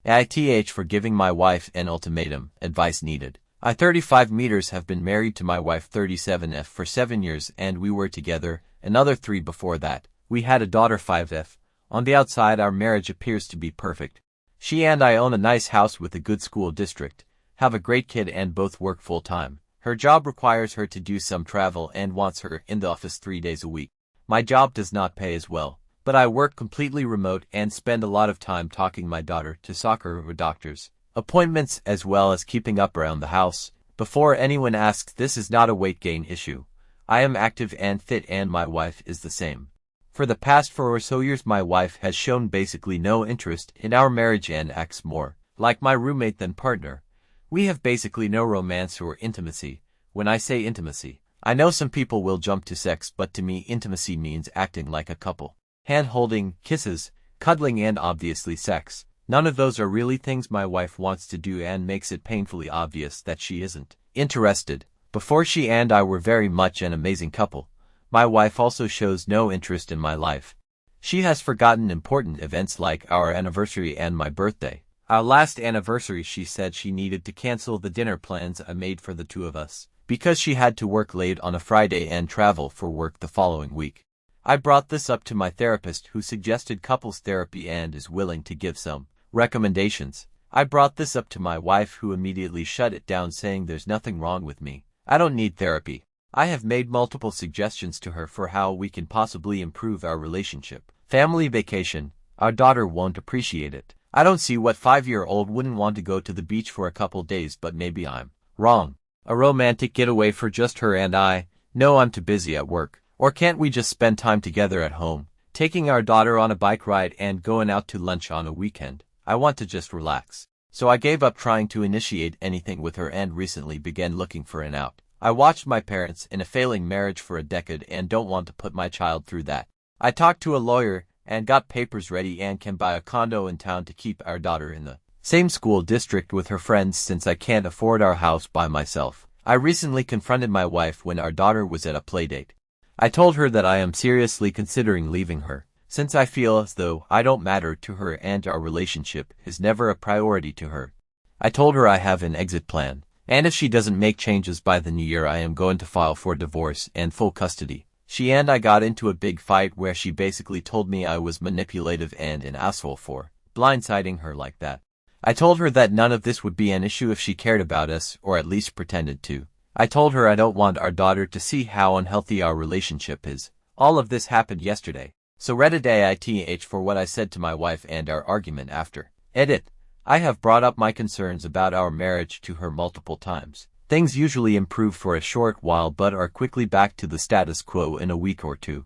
AITAH for giving my wife an ultimatum, advice needed. I 35 meters have been married to my wife 37F for 7 years and we were together another 3 before that. We had a daughter 5F. On the outside our marriage appears to be perfect. She and I own a nice house with a good school district, have a great kid and both work full-time. Her job requires her to do some travel and wants her in the office 3 days a week. My job does not pay as well, but I work completely remote and spend a lot of time talking my daughter to soccer or doctors appointments as well as keeping up around the house. Before anyone asks, this is not a weight gain issue. I am active and fit and my wife is the same. For the past 4 or so years my wife has shown basically no interest in our marriage and acts more like my roommate than partner. We have basically no romance or intimacy. When I say intimacy, I know some people will jump to sex, but to me intimacy means acting like a couple. Hand-holding, kisses, cuddling and obviously sex. None of those are really things my wife wants to do and makes it painfully obvious that she isn't interested. Before she and I were very much an amazing couple. My wife also shows no interest in my life. She has forgotten important events like our anniversary and my birthday. Our last anniversary she said she needed to cancel the dinner plans I made for the two of us, because she had to work late on a Friday and travel for work the following week. I brought this up to my therapist who suggested couples therapy and is willing to give some recommendations. I brought this up to my wife who immediately shut it down saying there's nothing wrong with me. I don't need therapy. I have made multiple suggestions to her for how we can possibly improve our relationship. Family vacation. Our daughter won't appreciate it. I don't see what 5-year-old wouldn't want to go to the beach for a couple days, but maybe I'm wrong. A romantic getaway for just her and I. No, I'm too busy at work. Or can't we just spend time together at home, taking our daughter on a bike ride and going out to lunch on a weekend? I want to just relax. So I gave up trying to initiate anything with her and recently began looking for an out. I watched my parents in a failing marriage for a decade and don't want to put my child through that. I talked to a lawyer and got papers ready and can buy a condo in town to keep our daughter in the same school district with her friends since I can't afford our house by myself. I recently confronted my wife when our daughter was at a playdate. I told her that I am seriously considering leaving her, since I feel as though I don't matter to her and our relationship is never a priority to her. I told her I have an exit plan, and if she doesn't make changes by the new year I am going to file for divorce and full custody. She and I got into a big fight where she basically told me I was manipulative and an asshole for blindsiding her like that. I told her that none of this would be an issue if she cared about us, or at least pretended to. I told her I don't want our daughter to see how unhealthy our relationship is. All of this happened yesterday. So Reddit AITAH for what I said to my wife and our argument after. Edit. I have brought up my concerns about our marriage to her multiple times. Things usually improve for a short while but are quickly back to the status quo in a week or two.